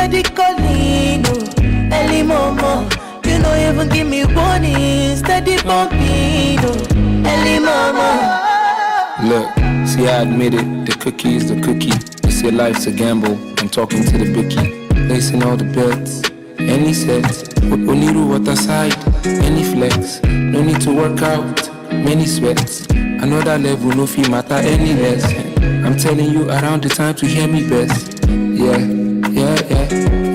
steady calling, oh, early mama. You don't even give me warning, steady bumping, oh, early mama. Look, see I admit it, the cookie is the cookie. They say life's a gamble, I'm talking to the bookie. Placing all the bets, any sets. Oniru water side, any flex. No need to work out, many sweats. Another level, no fee matter any less. I'm telling you around the time to hear me best. Yeah,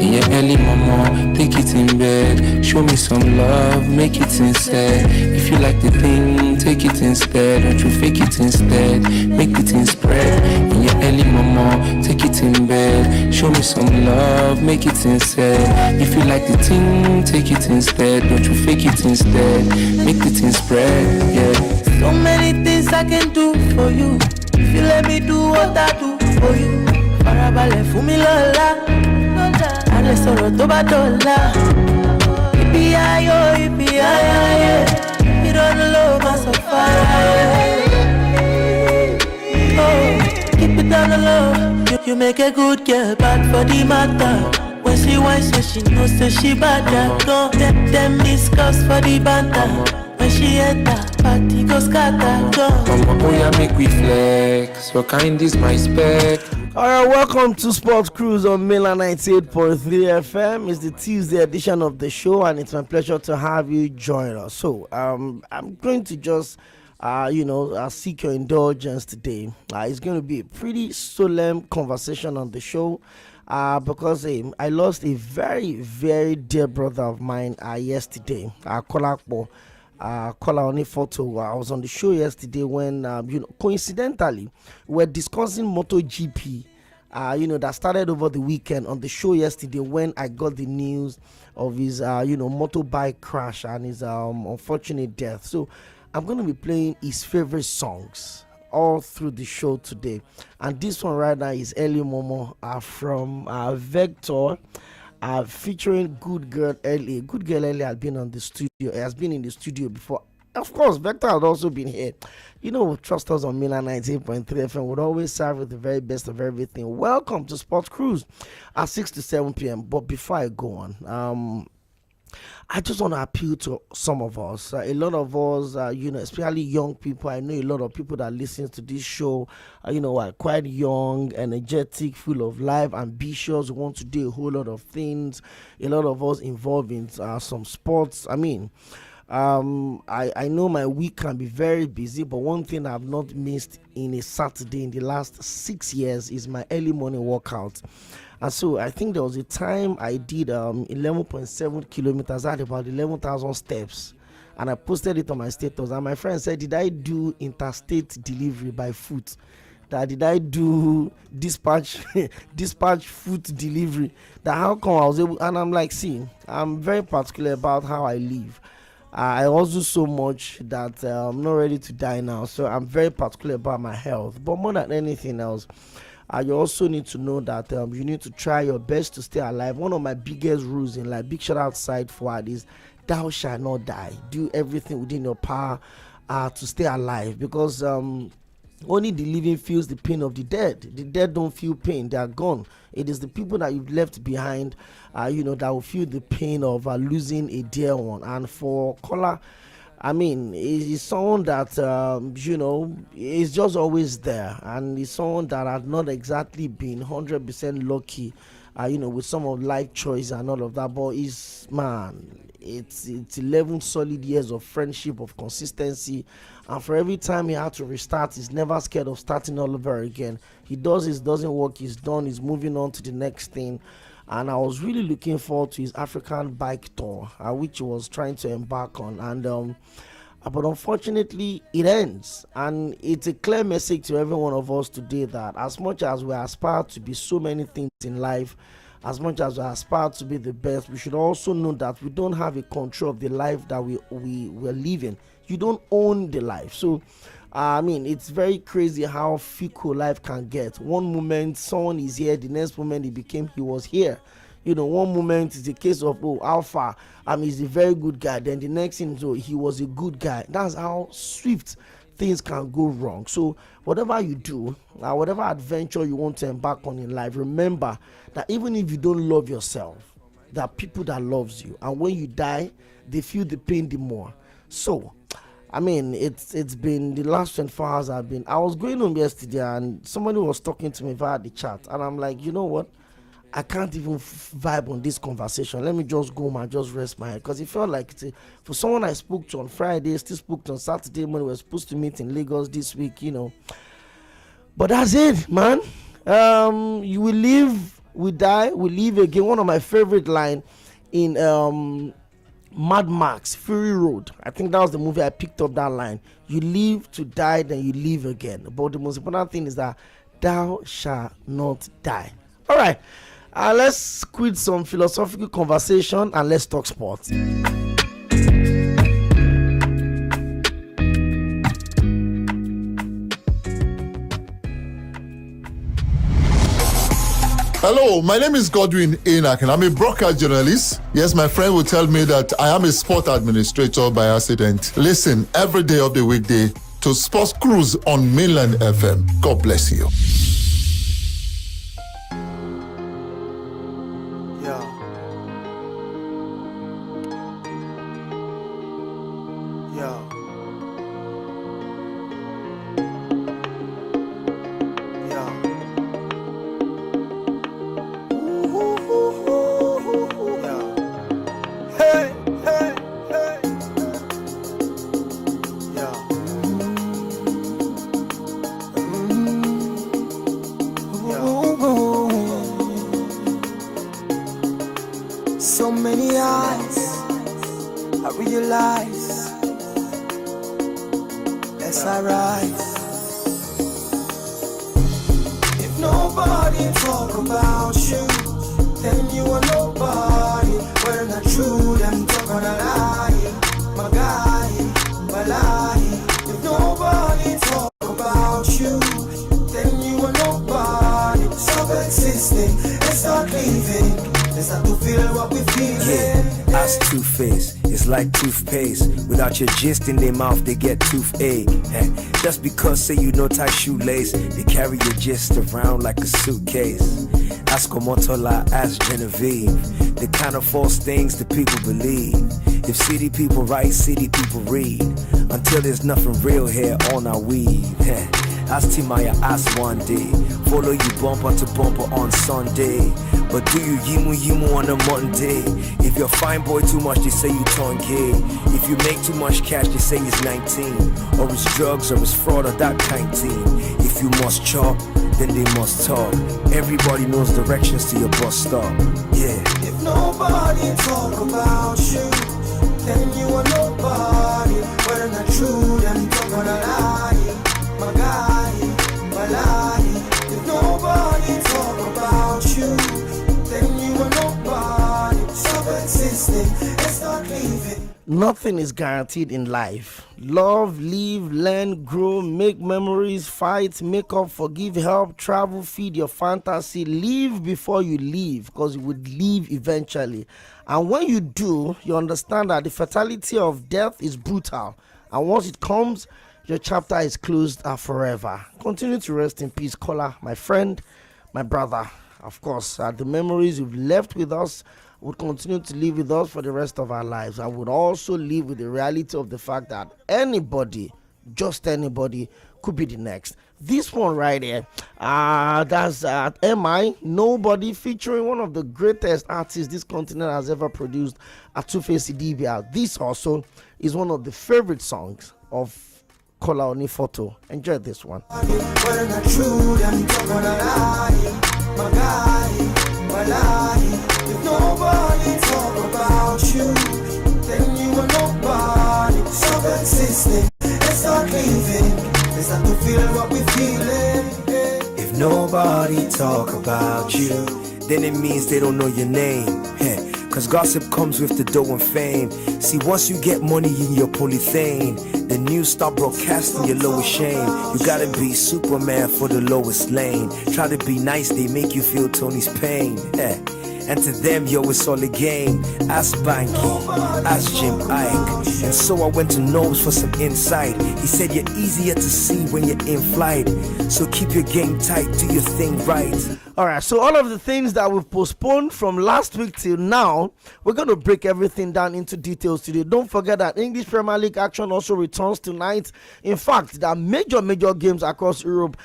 in your early mama, take it in bed. Show me some love, make it sincere. If you like the thing, take it instead. Don't you fake it instead, make the thing spread. In your early mama, take it in bed. Show me some love, make it sincere. If you like the thing, take it instead. Don't you fake it instead, make the thing spread. Yeah. So many things I can do for you. If you let me do what I do for you. Farabalẹ̀ fún mi lọ́la, alẹ́ sọ̀rọ̀ tó bá dọ̀la. Ibi ayọ̀, ìrọ̀lú ló máa sọ fara. Oh, keep it down low. You make a good girl bad for the matter. When she whine, so she knows say she bad. Go, them discuss for the banter. When she enter, party go scatter. Go. Mama, oh yeah, make we flex. Your kind is my spec. Alright, welcome to Sports Cruise on Mainland 98.3 FM. It's the Tuesday edition of the show, and it's my pleasure to have you join us. So, I'm going to just, seek your indulgence today. It's going to be a pretty solemn conversation on the show, because I lost a very, very dear brother of mine yesterday. Kola only photo. I was on the show yesterday when, coincidentally, we're discussing MotoGP, that started over the weekend on the show yesterday when I got the news of his, motorbike crash and his unfortunate death. So I'm going to be playing his favorite songs all through the show today. And this one right now is Early Momo from Vector. Featuring Good Girl Ellie. Good Girl Ellie has been on the studio. Has been in the studio before. Of course, Vector had also been here. Trust us on Milan 98.3 FM. Would always serve with the very best of everything. Welcome to Sports Cruise at 6 to 7 p.m. But before I go on, I just want to appeal to some of us. A lot of us, especially young people. I know a lot of people that listen to this show, are quite young, energetic, full of life, ambitious, want to do a whole lot of things. A lot of us involved in some sports. I know my week can be very busy, but one thing I've not missed in a Saturday in the last 6 years is my early morning workout. And so I think there was a time I did 11.7 kilometers at about 11,000 steps, and I posted it on my status. And my friend said, "Did I do interstate delivery by foot? Did I do dispatch food delivery? That how come I was able?" And I'm like, see, I'm very particular about how I live. I also so much that I'm not ready to die now, so I'm very particular about my health. But more than anything else, you also need to know that you need to try your best to stay alive. One of my biggest rules in life, big shout out side forward, is thou shalt not die. Do everything within your power to stay alive, because only the living feels the pain of the dead. The dead don't feel pain, they are gone. It is the people that you've left behind that will feel the pain of losing a dear one. And for Kola, he's someone that is just always there, and he's someone that has not exactly been 100% lucky with some of life choice and all of that, but it's 11 solid years of friendship, of consistency, and for every time he had to restart, he's never scared of starting all over again. He does it, doesn't work, he's done, he's moving on to the next thing. And I was really looking forward to his African bike tour, which he was trying to embark on. And but unfortunately, it ends. And it's a clear message to every one of us today that as much as we aspire to be so many things in life, as much as we aspire to be the best, we should also know that we don't have a control of the life that we're living. You don't own the life. So it's very crazy how fickle life can get. One moment someone is here, the next moment he was here. One moment is the case of Alpha, he's a very good guy, then the next thing he was a good guy. That's how swift things can go wrong. So whatever you do, whatever adventure you want to embark on in life, remember that even if you don't love yourself, there are people that loves you, and when you die, they feel the pain the more. So I mean, it's been the last 24 hours I was going home yesterday, and somebody was talking to me via the chat, and I'm like, you know what, I can't even vibe on this conversation. Let me just go home and just rest my head, because it felt like for someone I spoke to on Friday, still spoke to on Saturday when we were supposed to meet in Lagos this week, you know. But that's it, man. You will live, we die, we live again. One of my favorite line in Mad Max Fury Road, I think that was the movie I picked up that line. You live to die, then you live again. But the most important thing is that thou shalt not die. All right. Let's quit some philosophical conversation and let's talk sports. Hello, my name is Godwin Enoch, and I'm a broadcast journalist. Yes, my friend will tell me that I am a sport administrator by accident. Listen every day of the weekday to Sports Cruise on Mainland FM. God bless you. So many eyes, I realize as I rise. If nobody talk about you, then you are nobody. Whether not true, them talk on a lie. My guy, my lie. If nobody talk about you, then you are nobody. Stop existing and start living. It's not to feel what we feel. Yeah, us two-faced, it's like toothpaste. Without your gist in their mouth, they get toothache. Just because say you know tie shoelace, they carry your gist around like a suitcase. Ask Omotola, ask Genevieve, the kind of false things that people believe. If city people write, city people read. Until there's nothing real here on our weed. Ask Timaya, ask one day. Follow you bumper to bumper on Sunday. But do you yimu on a Monday? If you're fine boy too much, they say you turn gay. If you make too much cash, they say it's 19. Or it's drugs, or it's fraud, or that kind thing. If you must chop, then they must talk. Everybody knows directions to your bus stop. Yeah. If nobody talk about you, then you are nobody. Whether not true, then talk on a lie. My guy, my lie. If nobody talk about you, then you are nobody. Stop existing and start living. Nothing is guaranteed in life. Love, live, learn, grow, make memories, fight, make up, forgive, help, travel, feed your fantasy. Live before you leave, because you would leave eventually. And when you do, you understand that the fatality of death is brutal. And once it comes, your chapter is closed forever. Continue to rest in peace, Kola, my friend, my brother. Of course, the memories you've left with us would continue to live with us for the rest of our lives. I would also live with the reality of the fact that anybody, just anybody, could be the next. This one right here, that's MI Nobody, featuring one of the greatest artists this continent has ever produced, Tᴜɪᴛᴛᴇʀ. This also is one of the favorite songs of Kola Onifoto. Enjoy this one. If nobody talk about you, then you are nobody. Stop existing and start living. It's not to feel what we feeling. If nobody talk about you, then it means they don't know your name. Cause gossip comes with the dough and fame. See, once you get money in your polythene, the news start broadcasting your lowest shame. You gotta be Superman for the lowest lane. Try to be nice, they make you feel Tony's pain. And to them, yo, it's all a game. Ask Banky, ask Jim Ike. And so I went to Nose for some insight. He said you're easier to see when you're in flight. So keep your game tight, do your thing right. All right, so all of the things that we've postponed from last week till now, we're going to break everything down into details today. Don't forget that English Premier League action also returns tonight. In fact, there are major games across Europe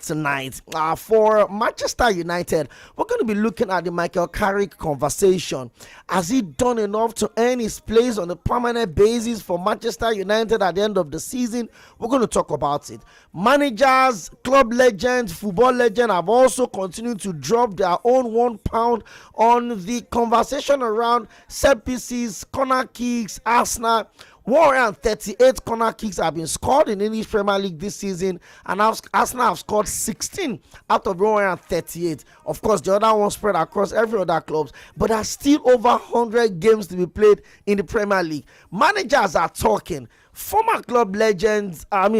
tonight. For Manchester United, we're going to be looking at the Michael Carrick conversation. Has he done enough to earn his place on a permanent basis for Manchester United at the end of the season? We're going to talk about it. Managers, club legends, football legends have also continued to drop their own £1 on the conversation around set pieces, corner kicks. Arsenal 138 corner kicks have been scored in English Premier League this season, and Arsenal have scored 16 out of 138. Of course, the other one spread across every other clubs, but there are still over 100 games to be played in the Premier League. Managers are talking. Former club legends are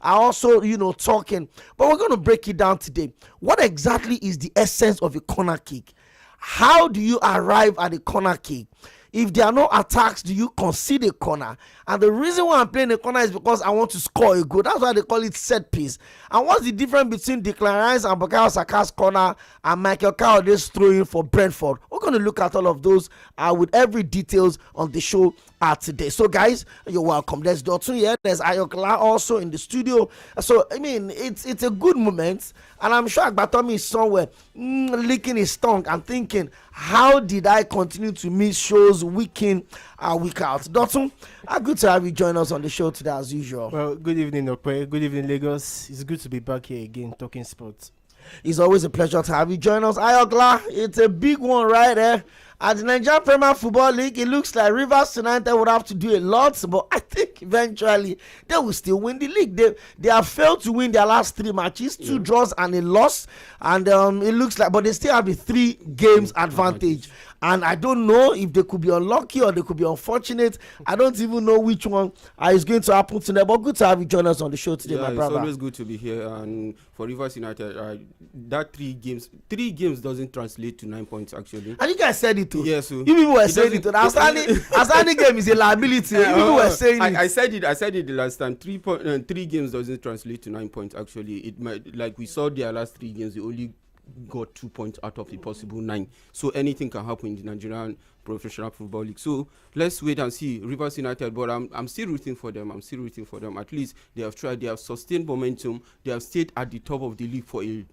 also, talking. But we're going to break it down today. What exactly is the essence of a corner kick? How do you arrive at a corner kick? If there are no attacks, do you concede a corner? And the reason why I'm playing a corner is because I want to score a goal. That's why they call it set piece. And what's the difference between Declan Rice and Bukayo Saka's corner and Michael Carrick's throwing for Brentford? We're going to look at all of those with every details on the show today. So guys, you're welcome. There's Dotun here. There's Ayokla also in the studio. So I mean, it's a good moment, and I'm sure Agbatomi is somewhere licking his tongue and thinking, how did I continue to miss shows week in week out? Dotun, good to have you join us on the show today as usual. Well, good evening, Okwe. Good evening, Lagos. It's good to be back here again talking sports. It's always a pleasure to have you join us. Ayokla, it's a big one right there. At the Nigerian Premier Football League, it looks like Rivers United would have to do a lot, but I think eventually they will still win the league. They have failed to win their last 3 matches, 2 draws and a loss, and it looks like, but they still have the 3 games advantage. And I don't know if they could be unlucky or they could be unfortunate. I don't even know which one is going to happen today. But good to have you join us on the show today, my brother. It's always good to be here. And for Rivers United, that 3 games doesn't translate to 9 points actually. And you guys said it too. Yes, you people were saying it too. The outstanding game is a liability. You people were saying it. I said it the last time. 3 games doesn't translate to 9 points actually. It might, like we saw their last 3 games, they only got 2 points out of the possible 9. So anything can happen in the Nigerian Professional Football League. So let's wait and see. Rivers United, but I'm still rooting for them. At least they have tried. They have sustained momentum. They have stayed at the top of the league for a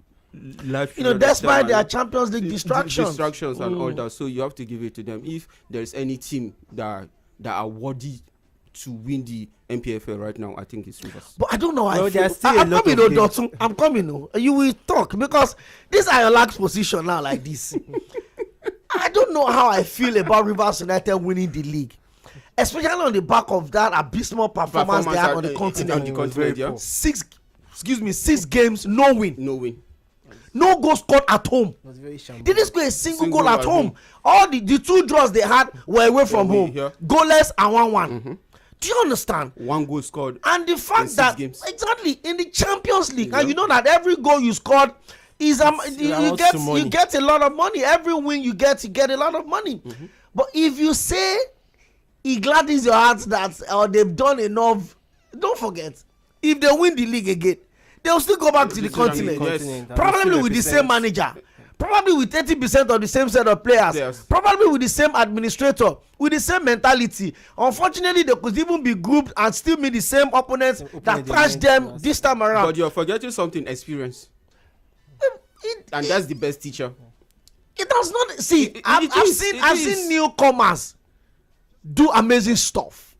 life. Despite their Champions League distractions and all that. So you have to give it to them. If there is any team that are worthy to win the MPFL right now, I think it's Rivers. But I don't know how I feel. I'm coming. You will talk because these are your last position now like this. I don't know how I feel about Rivers United winning the league, especially on the back of that abysmal performance they had on the continent. 6 games, no win. No goal scored at home. Didn't score a single goal at home. All the 2 draws they had were away from home. Goalless and 1-1. Do you understand? 1 goal scored. And the fact that exactly in the Champions League, and you know that every goal you scored is you get a lot of money. Every win you get a lot of money. But if you say it gladdens your heart that they've done enough, don't forget, if they win the league again, they'll still go back to the continent. Yes. Probably with the same manager. Probably with 30% of the same set of players. Yes. Probably with the same administrator, with the same mentality. Unfortunately, they could even be grouped and still meet the same opponents that thrashed them this time around. But you're forgetting something: experience. And that's the best teacher. It does not. See, I've seen newcomers do amazing stuff.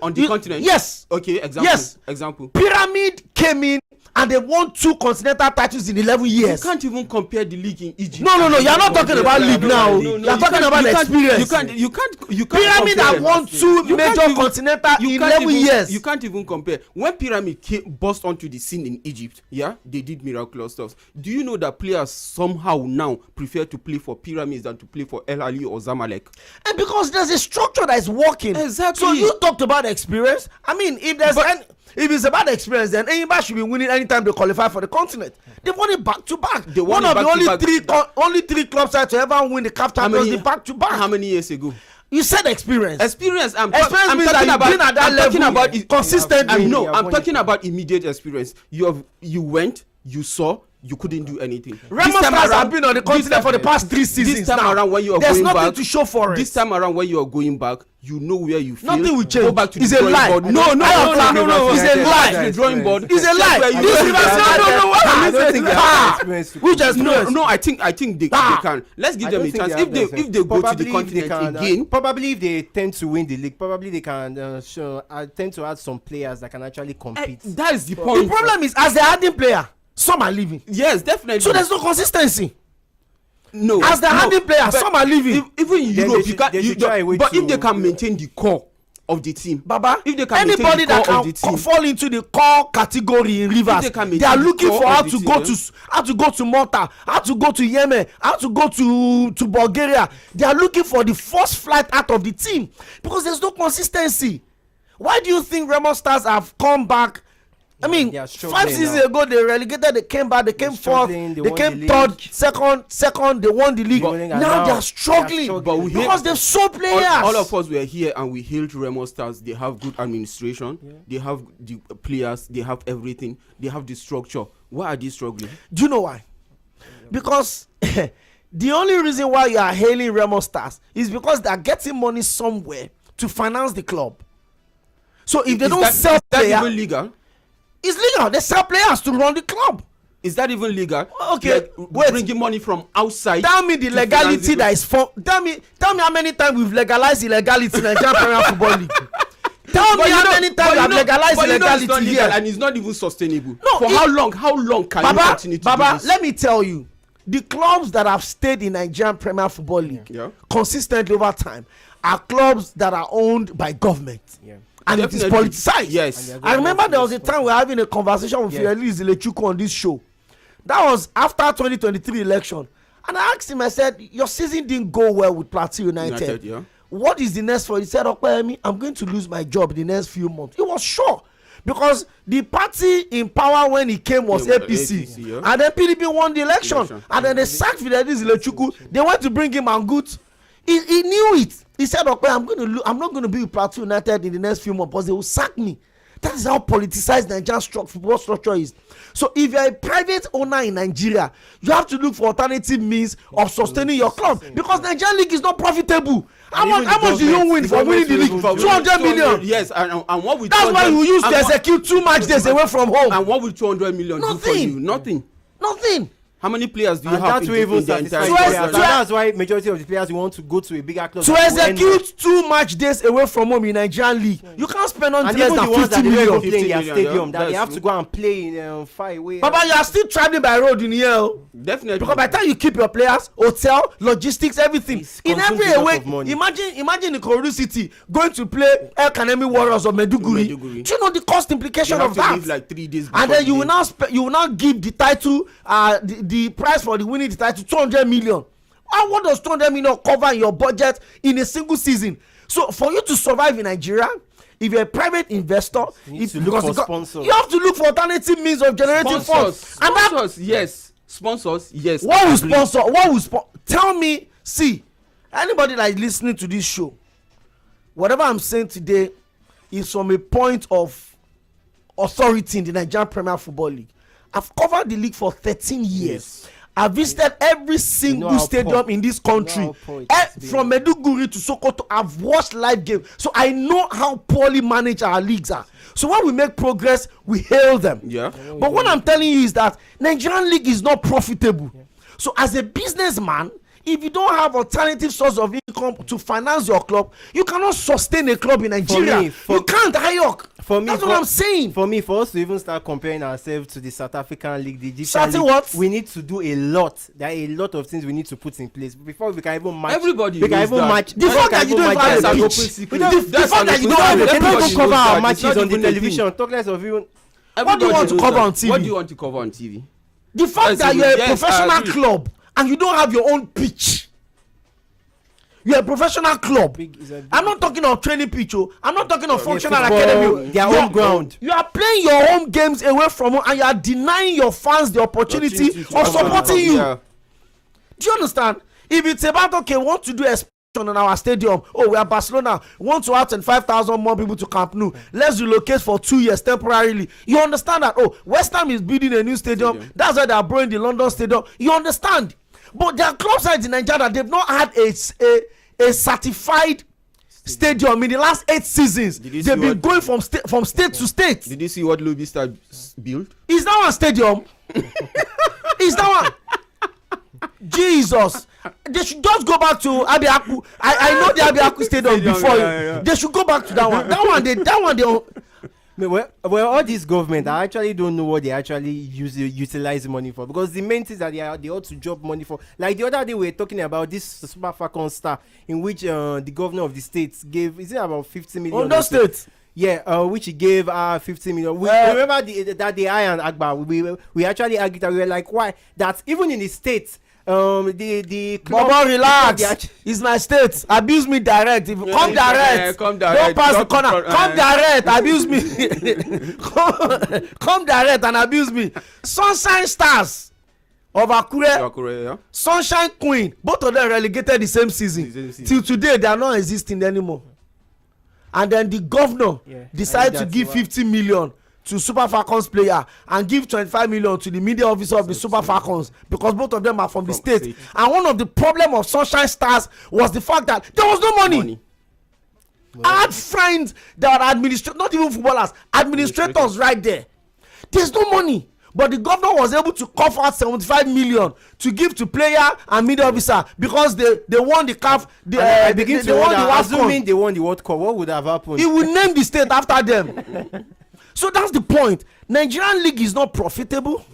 On the continent. Yes. Okay. Example. Pyramid came in. And they won 2 continental titles in 11 years. You can't even compare the league in Egypt. No. You're not talking about league now. You're talking about experience. You can't. Pyramid have won 2 major continental in 11 years. You can't even compare. When Pyramid burst onto the scene in Egypt, they did miraculous stuff. Do you know that players somehow now prefer to play for Pyramids than to play for El Ali or Zamalek? And because there's a structure that is working. Exactly. So you talked about experience. I mean, if there's If it's about the experience, then anybody should be winning anytime they qualify for the continent. They won it back to back. One of the only three clubs to ever win the CAF Champions League back to back. How many years ago? You said experience. Experience. I'm means talking that you've been at that level consistently. I'm talking about immediate experience. You went, you saw. You couldn't do anything. Remo Stars have been on the continent for the past 3 seasons. This time around, when you are there's going nothing back, to show for it. This time around, when you are going back, you know where you feel. Nothing will change. Go back to it's the a lie. board. No. It's a lie. The drawing board. It's a lie. Which is no. I think they can. Let's give them a chance. If they go to the continent again, probably if they tend to win the league, probably they can tend to add some players that can actually compete. That is the point. The problem is, as they're adding player, some are leaving. Yes, definitely. So there's no consistency. No. As they're adding players, some are leaving. Even in Europe, you can't. But if they can maintain the core of the team, Baba, if they can anybody that can fall into the core category in Rivers, they are looking for how to go to Malta, how to go to Yemen, how to go to Bulgaria. They are looking for the first flight out of the team because there's no consistency. Why do you think Remo Stars have come back? I mean, 5 seasons ago they relegated, they came back, they came fourth, they came third, second, they won the league. Now they are struggling because they've sold players. All of us were here and we hailed Remo Stars. They have good administration, they have the players, they have everything, they have the structure. Why are they struggling? Do you know why? Because the only reason why you are hailing Remo Stars is because they are getting money somewhere to finance the club. So if they don't sell players, that's even legal. It's legal. They sell players to run the club. Is that even legal? Okay, wait. Bringing money from outside. Tell me the legality that is for. Tell me how many times we've legalized illegality in Nigerian Premier Football League. Tell me how many times we have legalized illegality here, and it's not even sustainable. No, for how long? How long can you continue to do this? Let me tell you, the clubs that have stayed in Nigerian Premier Football League consistently over time are clubs that are owned by government. Yeah. And definitely. It is politicized. Yes. I remember there was a time we were having a conversation with Iirsᴛᴏᴜᴛ on this show. That was after 2023 election. And I asked him, I said, your season didn't go well with Plateau United. What is the next for? He said, okay, I'm going to lose my job in the next few months. He was sure. Because the party in power when he came was APC. And then PDP won the election. And then they sacked Iirsᴛᴜᴜ. They went to bring him and good. He knew it. He said, okay, I'm not going to be with Plateau United in the next few months because they will sack me. That is how politicized Nigerian football structure is. So if you're a private owner in Nigeria, you have to look for alternative means of sustaining your club because Nigerian league is not profitable. How much do you win for winning the league? 200 million. Yes, and what will that's why we used to execute 2 match days away from home. And what will 200 million do for you? Nothing. How many players do you have in the entire That's why majority of the players want to go to a bigger club. To execute 2 match days away from home in Nigerian league, you can't spend on less than 50 million. Play in their stadium, that they have to go and play in far away. Baba, you are still traveling by road in here. Definitely. Because by the time you keep your players, hotel, logistics, everything in every way. Imagine Ikorodu City going to play El Kanemi Warriors or Meduguri. Do you know the cost implication of that? Like 3 days. And then you will now give the title the price for the winning the title 200 million. And what does 200 million cover in your budget in a single season? So for you to survive in Nigeria, if you're a private investor, you have to look for alternative means of generating funds. Sponsors, yes. What will sponsor? Tell me, see, anybody that is listening to this show, whatever I'm saying today is from a point of authority in the Nigerian Premier Football League. I've covered the league for 13 years. Yes. I've visited every single stadium in this country. From Meduguri to Sokoto, I've watched live games. So I know how poorly managed our leagues are. So when we make progress, we hail them. Yeah. But what I'm telling you is that Nigerian league is not profitable. Yeah. So as a businessman, if you don't have alternative source of income to finance your club, you cannot sustain a club in Nigeria. You can't, Hayok. That's what I'm saying. For us to even start comparing ourselves to the South African league, the Egyptian league, we need to do a lot. There are a lot of things we need to put in place before we can even match. Everybody we can even match. The fact that you don't have a pitch. The fact that you don't have a pitch. They don't cover our matches on the television. Talk less of even. What do you want to cover on TV? What do you want to cover on TV? The fact that you're a professional club and you don't have your own pitch. You're a professional club. I'm not talking of training pitch. I'm not talking of functional academy. Their own ground. You are playing your home games away from home, and you are denying your fans the opportunity of supporting you. Yeah. Do you understand? If it's about, okay, we want to do expansion on our stadium. Oh, we are Barcelona. We want to add 5,000 more people to Camp Nou. Let's relocate for 2 years temporarily. You understand that? Oh, West Ham is building a new stadium. That's why they are borrowing the London stadium. You understand? But there are club sides in Nigeria that they've not had a certified stadium in the last 8 seasons. They've been going from state to state. Did you see what Lobista built? Is that one stadium? Is that one? Jesus. They should just go back to Abiaku. I know the Abiaku stadium before. Yeah. They should go back to that one. That one they well, all this government, I actually don't know what they actually utilize money for, because the main things that they ought to drop money for. Like the other day, we were talking about this Super Falcon star, in which the governor of the state gave, is it about 50 million? On those states. Yeah, which he gave 50 million. We remember that the Iron Agba, we actually argued that we were like, why? That even in the states, the Bobo, relax. It's my state. Abuse me direct. If you come direct, come direct. Don't pass the corner. Come direct. Abuse me. Come direct and abuse me. Sunshine Stars of Akure, yeah. Sunshine Queen. Both of them relegated the same season. Till today, they are not existing anymore. And then the governor decided to give 50 million to Super Falcons player and give 25 million to the media officer of the Super Falcons, because both of them are from the state. And one of the problem of Sunshine Stars was the fact that there was no money. I had friends that are administrators, not even footballers, administrators right there. There's no money. But the governor was able to cough out 75 million to give to player and media officer, because they won the CAF. They won the World Cup. Assuming they won the World Cup, what would have happened? He will name the state after them. So that's the point. Nigerian league is not profitable.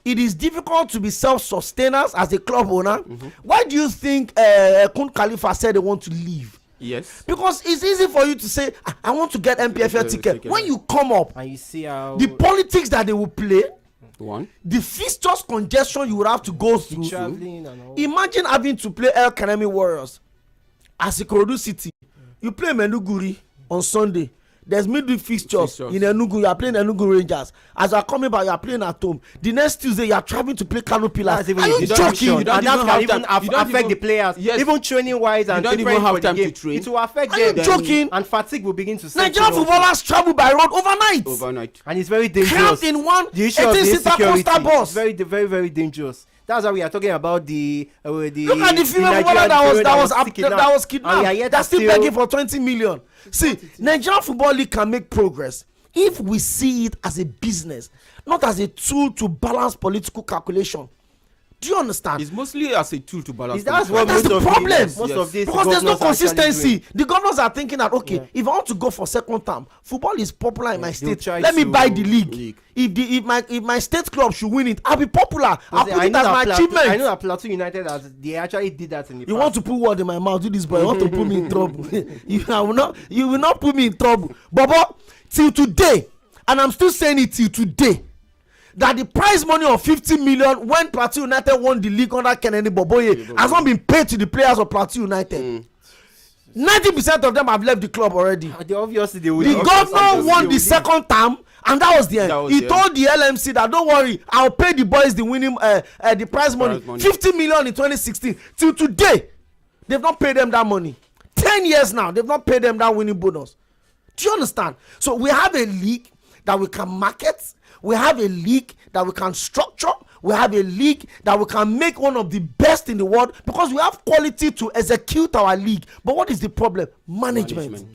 It is difficult to be self-sustainers as a club owner. Why do you think Kun Khalifa said they want to leave? Yes. Because it's easy for you to say, I want to get MPFL ticket. When you come up, and you see how the politics that they will play, the fixtures congestion you would have to go through. Imagine having to play El Kanemi Warriors as Ikorodu City. You play Menuguri on Sunday. There's midweek fixtures in Enugu. You are playing Enugu Rangers. As you are coming back, you are playing at home. The next Tuesday, you are traveling to play Kano Pillars. Are you joking? You don't even affect the players. Yes. Even training wise, and you don't even have time to train. It will affect them. Are you joking? And fatigue will begin to set. Nigerian footballers travel by road overnight. And it's very dangerous. Cramped in one 18-seater coaster bus. It's very, very, very dangerous. That's why we are talking about the look at the female footballer that was kidnapped. That's still begging for 20 million. See, Nigerian Football League can make progress if we see it as a business, not as a tool to balance political calculation. Do you understand? It's mostly as a tool to balance. That's the problem. Because there's no consistency. The governors are thinking that, okay, if I want to go for second term, football is popular in my state. Let me buy the league. If my state club should win it, I'll be popular. I'll put it as my achievement. I know that Plateau United, they actually did that in the past. You want to put word in my mouth, do this, but you want to put me in trouble. You will not put me in trouble. Bobo, till today, and I'm still saying it till today, that the prize money of 50 million when Plateau United won the league under Kennedy Boboye has not been paid to the players of Plateau United. 90% of them have left the club already. The governor won the second term, and that was the end. He told the LMC that don't worry, I'll pay the boys the winning the prize money. 50 million in 2016. Till today, they've not paid them that money. 10 years now, they've not paid them that winning bonus. Do you understand? So we have a league that we can market. We have a league that we can structure. We have a league that we can make one of the best in the world, because we have quality to execute our league. But what is the problem? Management.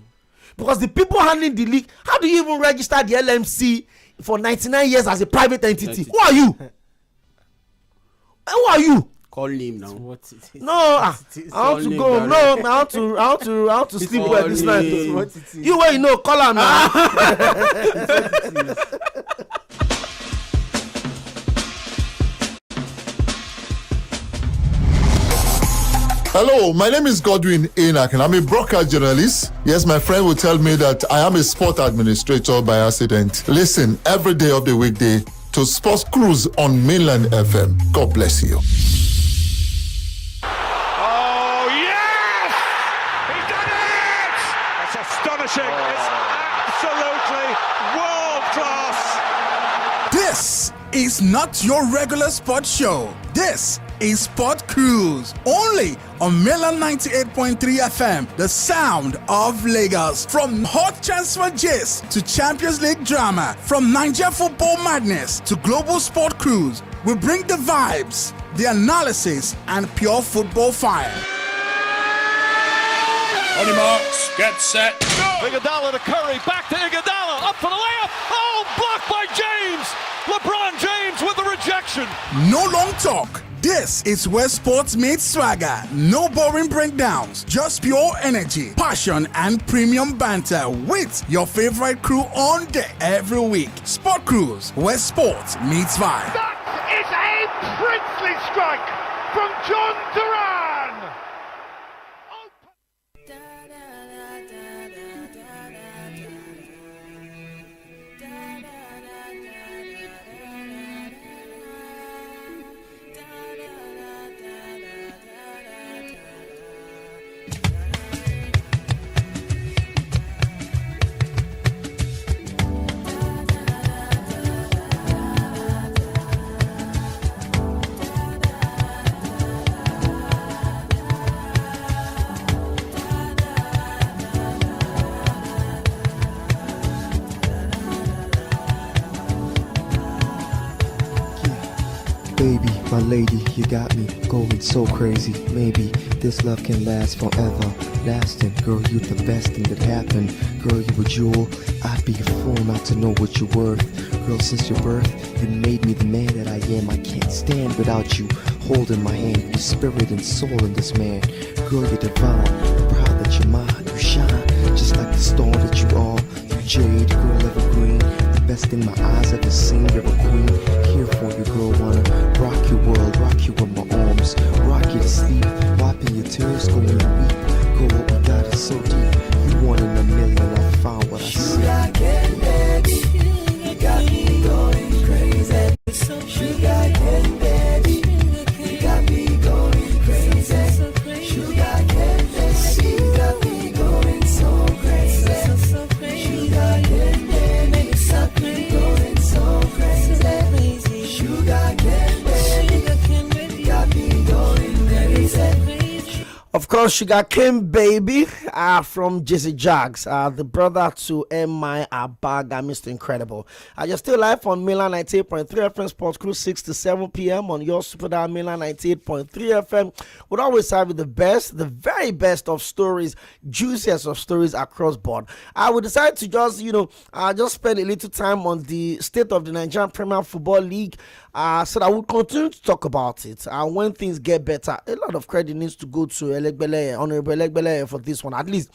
Because the people handling the league, how do you even register the LMC for 99 years as a private entity? Who are you? Who are you? Call him now. No, I want to go. No, I want to sleep well this night. You wait, no, call him now. Hello, my name is Tᴏɪᴛᴛᴇʀ I'm a broadcast journalist. Yes, my friend will tell me that I am a sport administrator by accident. Listen every day of the weekday to Sports Cruise on Mainland FM. God bless you. Oh, yes! shooting is absolutely world class. This is not your regular sports show. This is Sport Cruise, only on Milan 98.3 FM, the sound of Lagos. From hot transfer gist to Champions League drama, from Niger football madness to global sport cruise, we bring the vibes, the analysis, and pure football fire. On your marks, get set. Go! Iguodala to Curry, back to Iguodala, up for the layup. Oh, blocked by James. LeBron James with the rejection. No long talk. This is where sports meets swagger. No boring breakdowns, just pure energy, passion, and premium banter with your favorite crew on deck every week. Sport Cruise, where sports meets vibe. That is a princely strike from John Duran. Baby, my lady, you got me going so crazy. Maybe this love can last forever. Lasting, girl, you the best thing that happened. Girl, you a jewel. I'd be a fool not to know what you're worth. Girl, since your birth, you made me the man that I am. I can't stand without you holding my hand. Your spirit and soul in this man. Girl, you're divine. I'm proud that you're mine. You shine just like the star that you are. You jade, girl, evergreen. The best thing my eyes ever seen. You're a queen. Here for you, girl, wanna rock your world, rock you in my arms, rock you to sleep, wiping your tears, going to weep. Girl, what we got is so deep. You one in a million, I found what I see. Sugar cane, baby, you got me going crazy. Sugar cane, baby, you got me going crazy. Sugar cane, baby, you got me going so crazy. Sugar cane, baby, you got me going so crazy. Sugar cane, baby, you got me going crazy. Of course, Sugar Cane Baby from Jesse Jags, the brother to M.I. Abaga, Mr. Incredible. You're still live on Milan 98.3 FM Sports Crew, 6 to 7 p.m. on your Super Dial Milan 98.3 FM. We'll always have you the best, the very best of stories, juiciest of stories across board. I would decide to just, just spend a little time on the state of the Nigerian Premier Football League. So that we'll continue to talk about it. When things get better, a lot of credit needs to go to Honorable Elegbele for this one. At least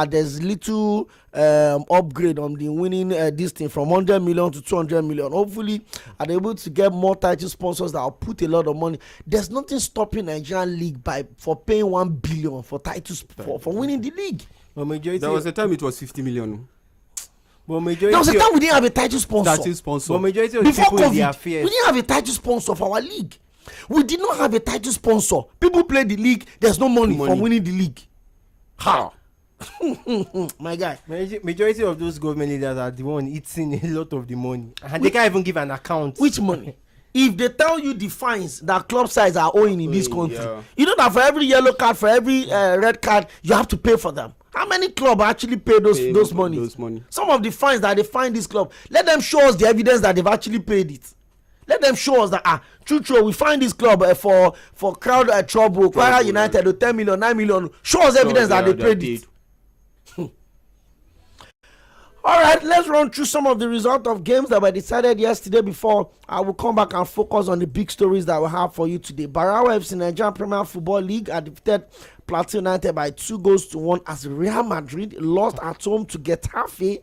there's little upgrade on the winning this thing from 100 million to 200 million. Hopefully, are they able to get more title sponsors that will put a lot of money. There's nothing stopping Nigerian league for paying 1 billion for titles for winning the league. Well, there was a time it was 50 million. There was a time we didn't have a title sponsor. But majority of before people in their COVID, affairs. we didn't have a title sponsor for our league. We did not have a title sponsor. People play the league. There's no money for winning the league. How? My guy. Majority of those government leaders are the one eating a lot of the money, and they can't even give an account. Which money? If they tell you the fines that club sides are owing in this country, you know that for every yellow card, for every red card, you have to pay for them. How many clubs actually pay those money? Some of the fines that they fine this club, let them show us the evidence that they've actually paid it. Let them show us that true, we find this club for crowd trouble, Kwara United, 10 million, 9 million. Show us evidence that they paid it. All right, let's run through some of the results of games that were decided yesterday before I will come back and focus on the big stories that we have for you today. Barawa FC Nigerian Premier Football League defeated Plateau United by 2-1 as Real Madrid lost at home to Getafe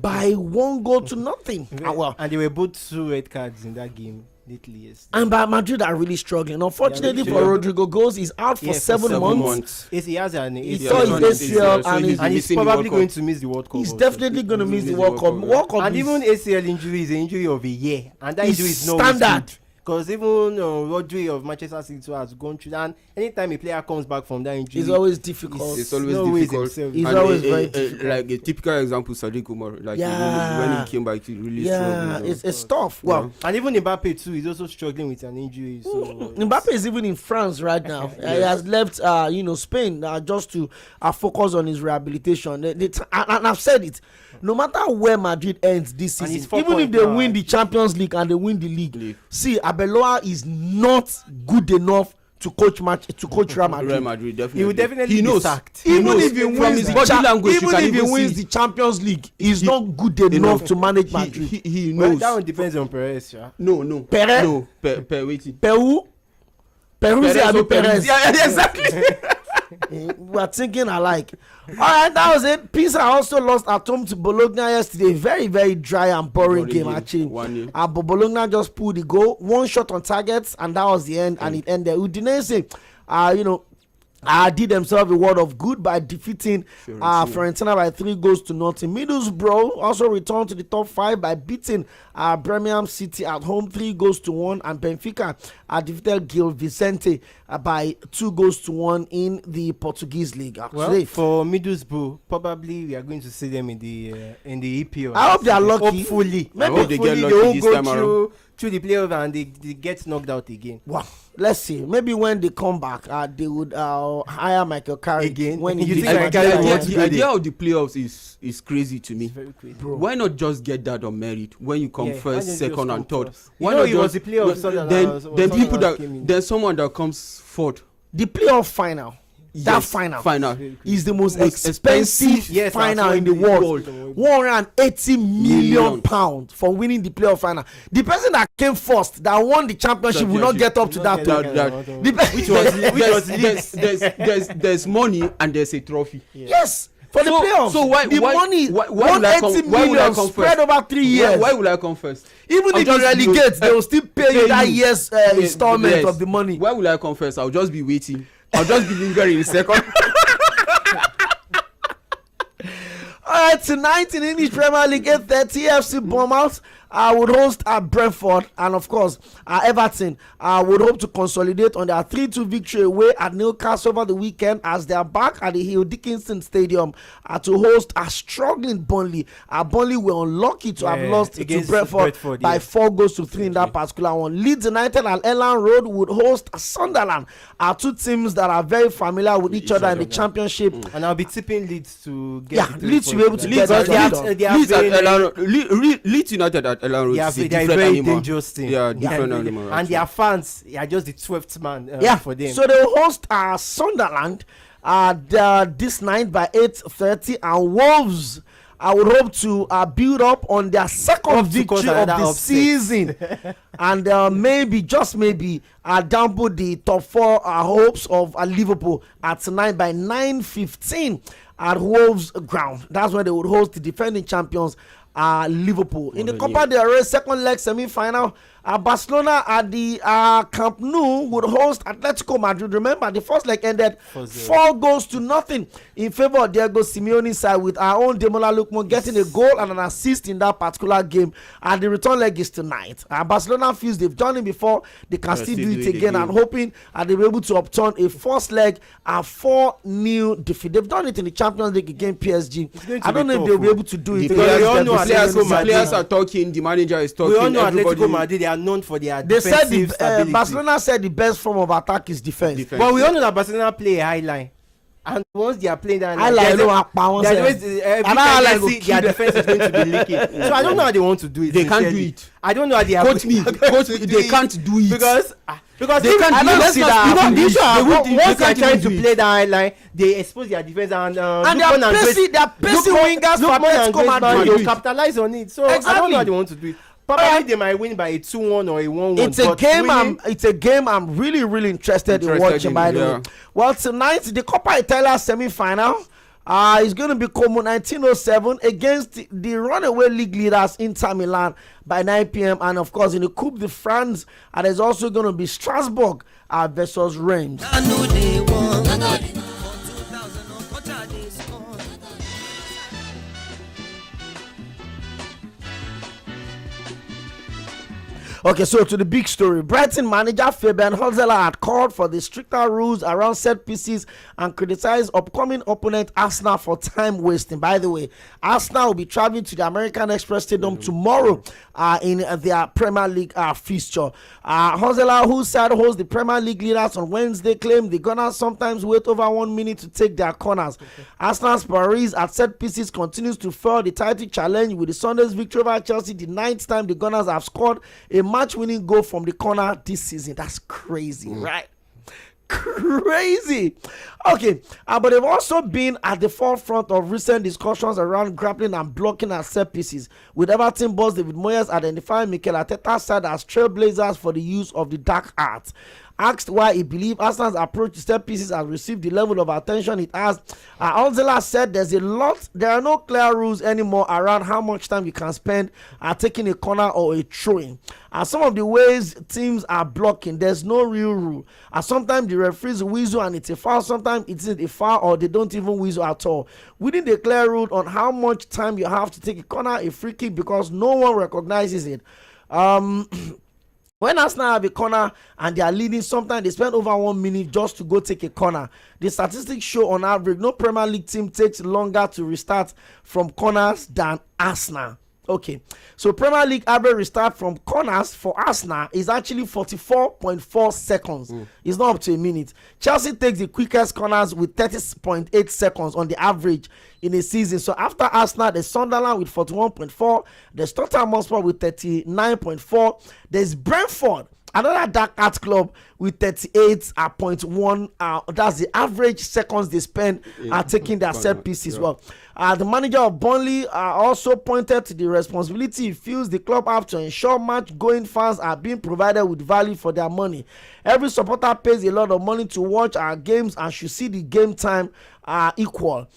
by 1-0. And they were both 2 red cards in that game. And by Madrid are really struggling. Unfortunately for Rodrigo Goes, he's out for 7 months. He has an ACL, and he's probably going to miss the World Cup. He's definitely going to miss the World Cup. And even ACL injury is an injury of a year, and that injury is no standard. Because even Rodri of Manchester City has gone through that. And anytime a player comes back from that injury, it's always difficult. It's always difficult. It's always very difficult. Like a typical example, Sadiq Like when he came back, he really struggled. It's tough. Well, and even Mbappe too is also struggling with an injury. So Mbappe is even in France right now. He has left, Spain just to focus on his rehabilitation. And I've said it. No matter where Madrid ends this season, even if they win the Champions League and they win the league, see, Arbeloa is not good enough to coach Real Madrid. Real Madrid definitely. He will definitely be sacked. Even if he wins the Champions League, he's not good enough to manage Madrid. He knows. Well, that one depends on Perez. Yeah? No. Perez? No. Waiting. Peru Perez. Yeah, exactly. We are thinking alike. All right, that was it. Pisa also lost at home to Bologna yesterday. Very, very dry and boring game actually. But Bologna just pulled the goal, one shot on targets, and that was the end. And it ended. Udinese, did themselves a world of good by defeating Fiorentina by 3-0. Middlesbrough also returned to the top 5 by beating Birmingham City at home 3-1, and Benfica defeated Gil Vicente by 2-1 in the Portuguese league. Well, for Middlesbrough, probably we are going to see them in the EPL. I hope they are lucky. Hopefully, I hope they get lucky this time around. Through the playoff and they get knocked out again. Wow. Let's see. Maybe when they come back, they would hire Michael Carrick again. When you think the idea of the playoffs is crazy to me. It's very crazy. Bro. Why not just get that on merit when you come first, second, and third? Why not was the playoffs? Then people then someone that comes fourth. The playoff final. That final is the most expensive final in the world. 180 million pounds for winning the playoff final. The person that came first, that won the championship, will not get up to that. There's money and there's a trophy. Yes. For the playoffs, so the money 180 million spread over 3 years. Why will I come first? Even if you relegate, they will still pay you that year's installment of the money. Why will I come first? I'll just be waiting. I'll just be lingering in second. All right, tonight in English Premier League 8:30, FC Bournemouth would host Brentford, and of course Everton would hope to consolidate on their 3-2 victory away at Newcastle over the weekend as they are back at the Hill Dickinson Stadium to host a struggling Burnley. Burnley were unlucky to have lost to Brentford by 4-3 in that particular one. Leeds United and Elland Road would host Sunderland, two teams that are very familiar with each other in the Championship. And I'll be tipping Leeds to get Leeds to be able to get Leeds United at Elland Road is a very dangerous team. Yeah, different animal. And their fans are just the 12th man for them. So they will host Sunderland this night by 8:30, and Wolves I would hope to build up on their second victory of the season and maybe, just maybe, dampen the top 4 hopes of Liverpool at tonight by 9:15 at Wolves ground. That's where they would host the defending champions Liverpool. In the Copa del Rey second leg semi-final, Barcelona at the Camp Nou would host Atletico Madrid. Remember, the first leg ended 4-0 in favor of Diego Simeone's side, with our own Demola Lookman getting a goal and an assist in that particular game. And the return leg is tonight. Barcelona feels they've done it before, they can still do it again, and hoping they'll be able to upturn a first leg 4-0 defeat. They've done it in the Champions League against PSG. I don't know if they'll be able to do it. Players are talking, the manager is talking. We all know Atletico Madrid, they are known for their defensive stability. Barcelona said the best form of attack is defense. But we all know that Barcelona play a high line, and once they are playing that line, their defense is going to be leaking. So I don't know how they want to do it. They can't do it. I don't know how they have. Coach me. They can't do it because they can't. I don't see that. Once they are trying to play that high line, they expose their defense and they are pacing wingers for Atletico Madrid. They capitalize on it. So I don't know how they want to do it. Probably they might win by a 2-1 or a 1-1. It's a game I'm really interested in watching, by the way. Well, tonight the Coppa Italia semi-final is going to be Como 1907 against the runaway league leaders Inter Milan by 9 p.m. And of course in the Coupe de France, there's also going to be Strasbourg versus Reims. Okay, so to the big story. Brighton manager Tᴏɪᴛᴛ had called for the stricter rules around set pieces and criticized upcoming opponent Arsenal for time wasting. By the way, Arsenal will be traveling to the American Express Stadium tomorrow in their Premier League fixture. Tᴏɪᴛᴛ, whose side holds the Premier League leaders on Wednesday, claimed the Gunners sometimes wait over 1 minute to take their corners. Arsenal's Paris at set pieces continues to fail the title challenge with the Sunday's victory over Chelsea, the 9th time the Gunners have scored a match-winning goal from the corner this season. That's crazy, right? Crazy. Okay, but they've also been at the forefront of recent discussions around grappling and blocking at set pieces, with Everton boss David Moyes identifying Mikel Arteta's side as trailblazers for the use of the dark art. Asked why he believes Arsenal's approach to set pieces has received the level of attention it has, Tᴏɪᴛᴛ said there are no clear rules anymore around how much time you can spend taking a corner or a throw-in. Some of the ways teams are blocking, there's no real rule. Sometimes the referees whistle and it's a foul, sometimes it's a foul or they don't even whistle at all. We didn't declare rule on how much time you have to take a corner, a free kick, because no one recognizes it. When Arsenal have a corner and they are leading, sometimes they spend over 1 minute just to go take a corner. The statistics show on average no Premier League team takes longer to restart from corners than Arsenal. Okay, so Premier League average restart from corners for Arsenal is actually 44.4 seconds. It's not up to a minute. Chelsea takes the quickest corners with 30.8 seconds on the average in a season. So after Arsenal, there's Sunderland with 41.4, there's Tottenham Hotspur with 39.4, there's Brentford, another dark art club, with 38.1. That's the average seconds they spend taking their set pieces. Well, the manager of Burnley also pointed to the responsibility he feels the club have to ensure match-going fans are being provided with value for their money. Every supporter pays a lot of money to watch our games and should see the game time equal.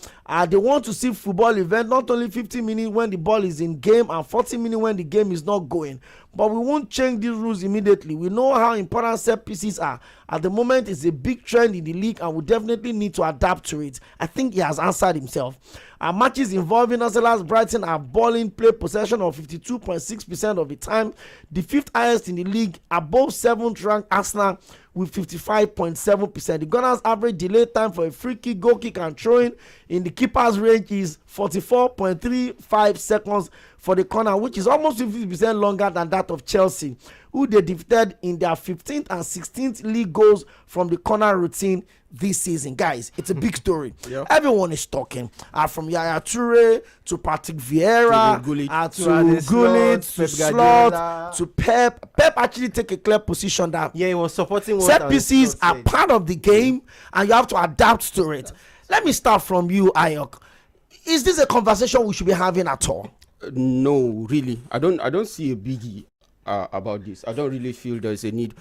They want to see football event not only 50 minutes when the ball is in game and 40 minutes when the game is not going. But we won't change these rules immediately. We know how important set pieces are. At the moment, it's a big trend in the league and we definitely need to adapt to it. I think he has answered himself. Matches involving Arsenal's Brighton are balling play possession of 52.6% of the time, the 5th highest in the league, above 7th ranked Arsenal with 55.7%. The Gunners' average delay time for a free kick, goal kick and throwing in the keeper's range is 44.35 seconds for the corner, which is almost 50% longer than that of Chelsea, who they defeated in their 15th and 16th league goals from the corner routine this season. Guys, it's a big story. Everyone is talking, from Yaya Toure to Patrick Vieira to Gullit to Slot to Pep. Pep actually take a clear position that he was supporting set pieces are part of the game and you have to adapt to it. Let me start from you, Ayok. Is this a conversation we should be having at all? No, really. I don't see a biggie about this. I don't really feel there's a need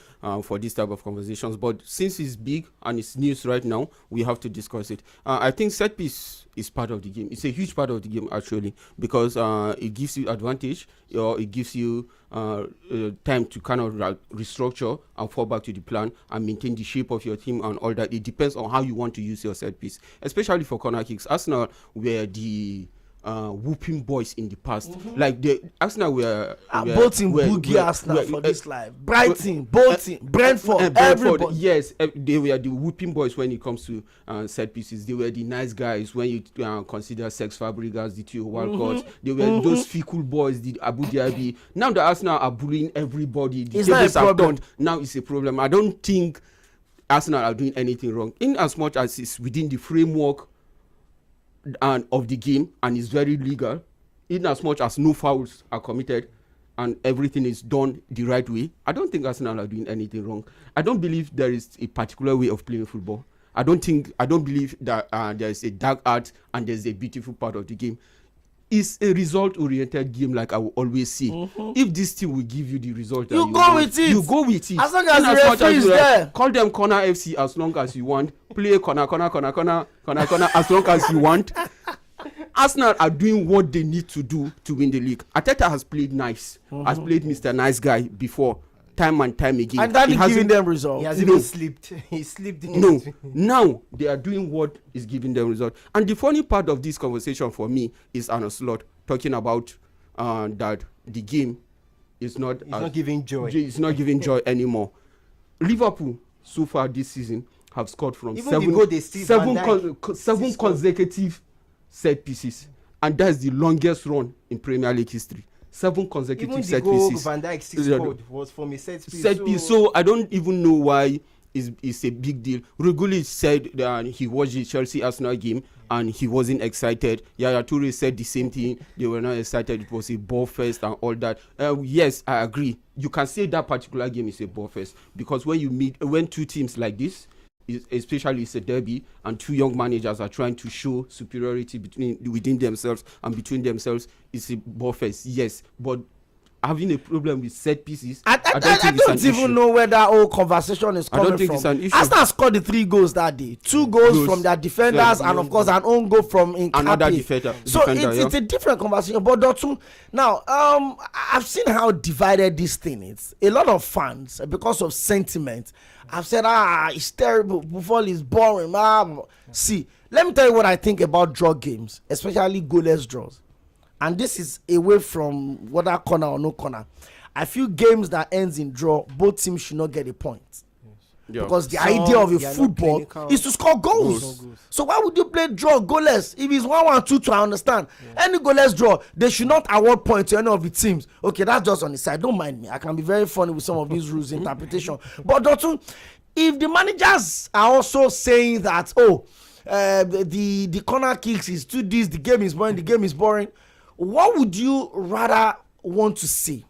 for this type of conversations. But since it's big and it's news right now, we have to discuss it. I think set piece is part of the game. It's a huge part of the game actually, because it gives you advantage, or it gives you time to kind of restructure and fall back to the plan and maintain the shape of your team and all that. It depends on how you want to use your set piece, especially for corner kicks. Arsenal were the whooping boys in the past. Like the Arsenal were both in Boogie Arsenal for this life. Brighton, Brentford, everybody. Yes, they were the whooping boys when it comes to set pieces. They were the nice guys when you consider Sex Fabregas, the Theo Walcott. They were those fickle boys, the Abu Dhabi. Now the Arsenal are bullying everybody. The tables have turned. Now it's a problem. I don't think Arsenal are doing anything wrong, in as much as it's within the framework of the game and is very legal, in as much as no fouls are committed and everything is done the right way. I don't think Arsenal are doing anything wrong. I don't believe there is a particular way of playing football. I don't believe that there is a dark art and there's a beautiful part of the game. It's a result-oriented game, like I will always say. If this team will give you the result, you go with it. You go with it. As long as the referee is there. Call them corner FC as long as you want. Play corner, as long as you want. Arsenal are doing what they need to do to win the league. Arteta has played nice. Has played Mr. Nice Guy before, time and time again. And that is giving them results. He has even slipped. He slipped. No. Now they are doing what is giving them results. And the funny part of this conversation for me is Arne Slot talking about that the game it's not giving joy. It's not giving joy anymore. Liverpool so far this season have scored from seven consecutive set pieces, and that's the longest run in Premier League history. 7 consecutive set pieces. Van Dijk scored was from a set piece. So I don't even know why it's a big deal. Regularly said that he watched the Chelsea Arsenal game and he wasn't excited. Yaya Toure said the same thing. They were not excited. It was a ball fest and all that. Yes, I agree. You can say that particular game is a ball fest because when two teams like this, especially it's a derby, and two young managers are trying to show superiority within themselves and between themselves, it's a ball fest. Yes, but having a problem with set pieces, I don't even know where that whole conversation is coming from. I don't think it's an issue. Arsenal scored the 3 goals that day. 2 goals from their defenders, and of course an own goal from another defender. So it's a different conversation. But Dotun, now I've seen how divided this thing is. A lot of fans, because of sentiment, have said, it's terrible. Football is boring. See, let me tell you what I think about draw games, especially goalless draws. And this is away from whether corner or no corner. I feel games that ends in draw, both teams should not get a point. Yeah. Because the idea of a football is to score goals. So why would you play draw goalless? If it's 1-1, 2-2, I understand. Yeah. Any goalless draw, they should not award points to any of the teams. Okay, that's just on the side. Don't mind me. I can be very funny with some of these rules interpretation. But Dotun, if the managers are also saying that, the corner kicks is too this, the game is boring, what would you rather want to see?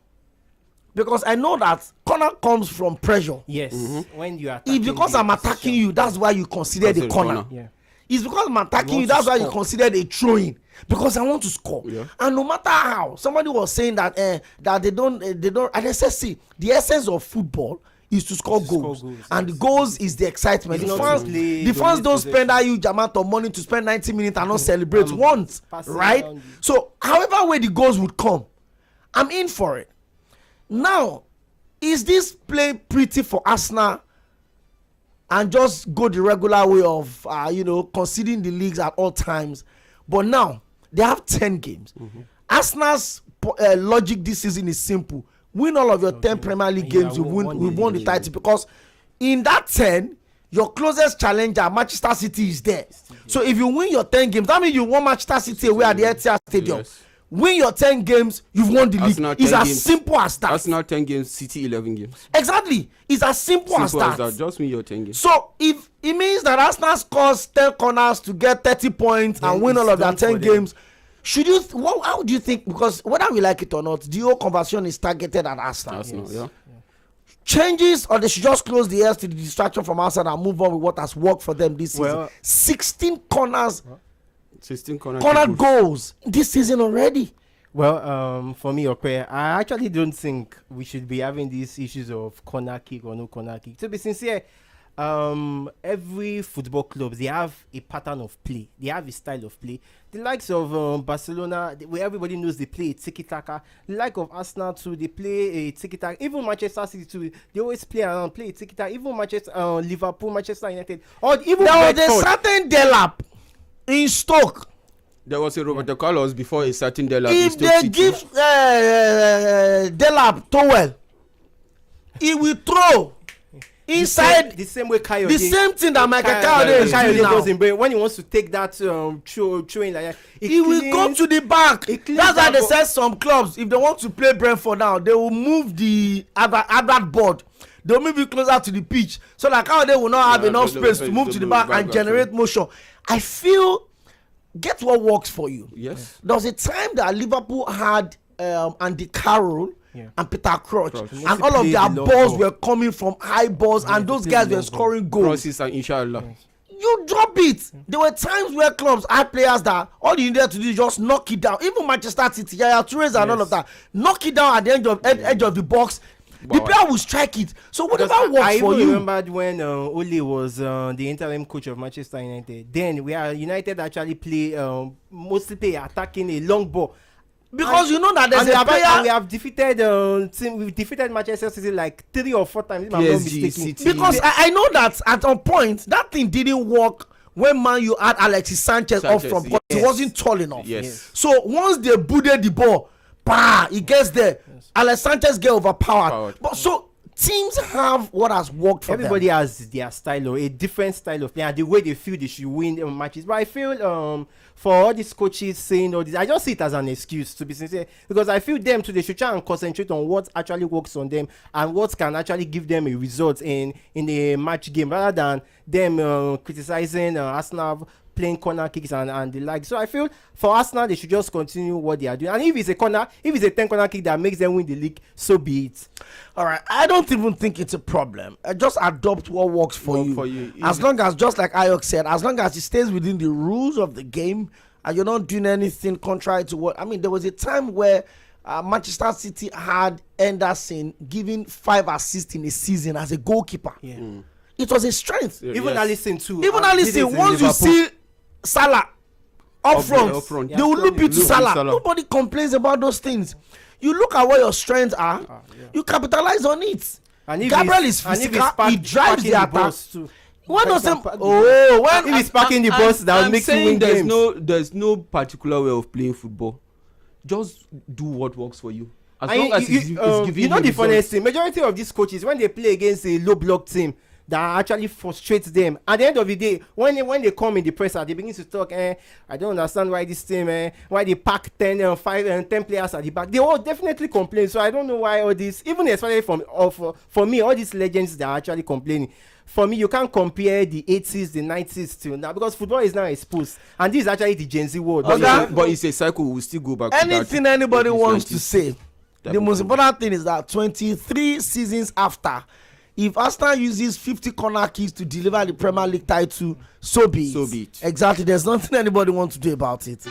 Because I know that corner comes from pressure. Yes. When you are because I'm attacking you, that's why you consider the corner. Yeah. It's because I'm attacking you, that's why you consider a throwing. Because I want to score. Yeah. And no matter how, somebody was saying that they don't, and they said, see, the essence of football is to score goals. And the goals is the excitement. The fans don't spend a huge amount of money to spend 90 minutes and not celebrate once, right? So however way the goals would come, I'm in for it. Now, is this play pretty for Arsenal and just go the regular way of conceding the leagues at all times? But now they have 10 games. Arsenal's logic this season is simple: win all of your 10 Premier League games, we won the title. Because in that 10, your closest challenger, Manchester City, is there. So if you win your 10 games, that means you won Manchester City away at the Etihad Stadium. Yes. Win your 10 games, you've won the league. It's as simple as that. Arsenal 10 games, City 11 games. Exactly. It's as simple as that. Just win your 10 games. So if it means that Arsenal scores 10 corners to get 30 points and win all of their 10 games, how do you think, because whether we like it or not, the whole conversation is targeted at Arsenal. Yeah. Changes, or they should just close the ears to the distraction from outside and move on with what has worked for them this season. 16 corners. 16 corner goals this season already. Well, for me, I actually don't think we should be having these issues of corner kick or no corner kick. To be sincere, every football club, they have a pattern of play. They have a style of play. The likes of Barcelona, where everybody knows they play tiki-taka. The like of Arsenal too, they play a tiki-taka. Even Manchester City too, they always play around, play tiki-taka. Even Liverpool, Manchester United, or even there was a certain Delap in Stoke. There was a Roberto Carlos before a certain Delap. If they give Delap towel, he will throw inside the same way Kayode, the same thing that Michael Kayode does in brain. When he wants to take that throwing like that, he will go to the back. That's why they said some clubs, if they want to play Brentford now, they will move the advert board. They'll move it closer to the pitch so that Kayode will not have enough space to move to the back and generate motion. I feel, get what works for you. Yes. There was a time that Liverpool had Andy Carroll and Peter Crouch, and all of their balls were coming from high balls, and those guys were scoring goals. Crosses and inshallah. You drop it. There were times where clubs had players that all you needed to do is just knock it down. Even Manchester City, Yaya Toure and all of that, knock it down at the edge of the box. The player will strike it. So whatever works for you. I remembered when Ole was the interim coach of Manchester United. Then United actually mostly play attacking a long ball. Because you know that there's a player. We have defeated Manchester City like 3 or 4 times, if I'm not mistaken. Because I know that at a point that thing didn't work when Man U had Alexis Sanchez off from. He wasn't tall enough. Yes. So once they booted the ball, He gets there. Yes. Alex Sanchez get overpowered. But so teams have what has worked for Everybody them. has their style or a different style of play and the way they feel they should win matches. But I feel for all these coaches saying all this, I just see it as an excuse, to be sincere, because I feel them too, they should try and concentrate on what actually works on them and what can actually give them a result in a match game, rather than them criticizing Arsenal playing corner kicks and the like. So I feel for Arsenal, they should just continue what they are doing. And if it's a 10 corner kick that makes them win the league, so be it. All right, I don't even think it's a problem. Just adopt what works for you. As long as, just like Ayok said, as long as it stays within the rules of the game and you're not doing anything contrary to what. I mean, there was a time where Manchester City had Henderson giving 5 assists in a season as a goalkeeper. Yeah. It was a strength. Even Alisson too. Even Alisson, once you see Salah up front, they will look you to Salah. Nobody complains about those things. You look at where your strengths are, you capitalize on it. And Gabriel is physical, he drives the attack. When does him? When he's packing the bus, that makes you win games. There's no particular way of playing football. Just do what works for you. As long as it's giving you know the results. funniest thing, majority of these coaches, when they play against a low block team that actually frustrates them, at the end of the day, when they come in the presser, they begin to talk, I don't understand why this team, why they pack 10 players at the back. They all definitely complain. So I don't know why all this, even especially for me, all these legends that are actually complaining. For me, you can't compare the 80s, the 90s to now, because football is now exposed, and this is actually the Gen Z world. But it's a cycle. We'll still go back. Anything to anybody wants to say, the most important thing is that 23 seasons after, if Arsenal uses 50 corner kicks to deliver the Premier League title, so be it. Exactly. There's nothing anybody wants to do about it.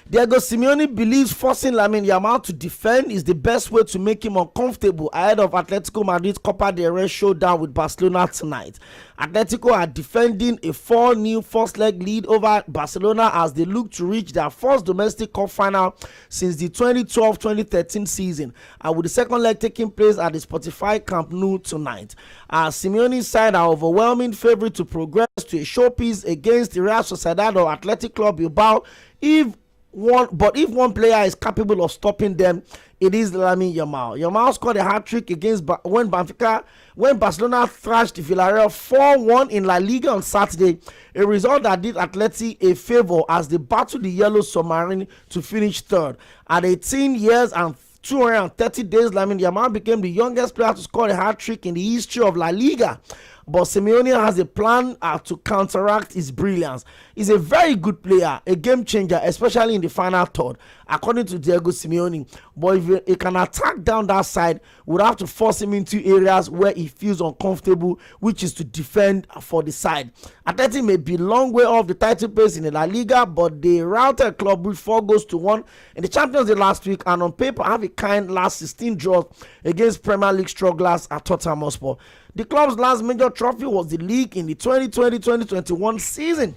Diego Simeone believes forcing Lamine Yamal to defend is the best way to make him uncomfortable ahead of Atletico Madrid's Copa del Rey showdown with Barcelona tonight. Atletico are defending a 4-0 first-leg lead over Barcelona as they look to reach their first domestic cup final since the 2012-2013 season, and with the second leg taking place at the Spotify Camp Nou tonight. Simeone's side are overwhelming favorite to progress to a showpiece against the Real Sociedad or Athletic Club Bilbao if one player is capable of stopping them, it is Lamine Yamal. Yamal scored a hat-trick against when Barcelona thrashed Villarreal 4-1 in La Liga on Saturday, a result that did Atleti a favor as they battled the Yellow Submarine to finish third. At 18 years and 230 days, Lamine Yamal became the youngest player to score a hat-trick in the history of La Liga. But Simeone has a plan to counteract his brilliance. He's a very good player, a game changer, especially in the final third, according to Diego Simeone. But if he can attack down that side, we'll have to force him into areas where he feels uncomfortable, which is to defend for the side. Atleti may be a long way off the title pace in the La Liga, but they routed Club with 4-1 in the Champions League last week, and on paper have a kind last 16 draws against Premier League strugglers at Tottenham Hotspur. The club's last major trophy was the league in the 2020-2021 season.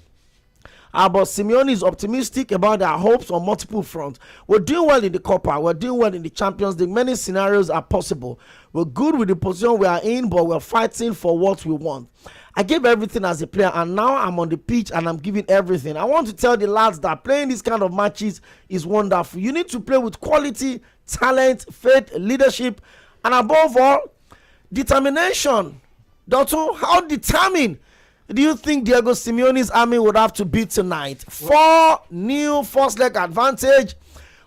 But Simeone is optimistic about their hopes on multiple fronts. We're doing well in the Copa, we're doing well in the Champions League. Many scenarios are possible. We're good with the position we are in, but we're fighting for what we want. I gave everything as a player, and now I'm on the pitch and I'm giving everything. I want to tell the lads that playing these kind of matches is wonderful. You need to play with quality, talent, faith, leadership, and above all, determination. Doctor, how determined do you think Diego Simeone's army would have to beat tonight? 4-0 first leg advantage.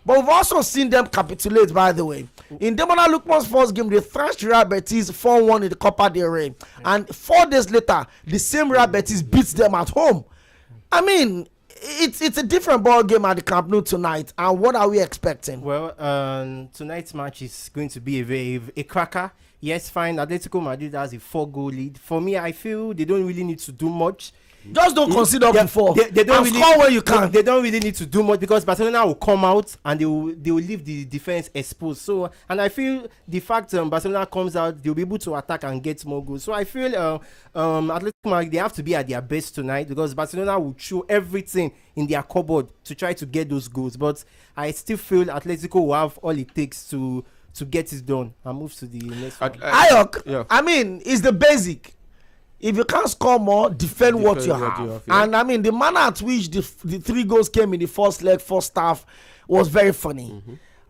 But we've also seen them capitulate, by the way. In Demola Lookman's first game, they thrashed Real Betis 4-1 in the Copa del Rey. And 4 days later, the same Real Betis beats them at home. I mean, it's a different ball game at the Camp Nou tonight. And what are we expecting? Well, tonight's match is going to be a cracker. Yes, fine. Atletico Madrid has a 4-goal lead. For me, I feel they don't really need to do much. Just don't consider before. They don't really score where you can. They don't really need to do much because Barcelona will come out and they will leave the defense exposed. So, and I feel the fact Barcelona comes out, they'll be able to attack and get more goals. So I feel Atletico Madrid, they have to be at their best tonight because Barcelona will throw everything in their cupboard to try to get those goals. But I still feel Atletico will have all it takes to get it done and move to the next one. Ayok, yeah. I mean, it's the basic. If you can't score more, defend what you have. Yeah. And I mean, the manner at which the 3 goals came in the first leg, first half, was very funny.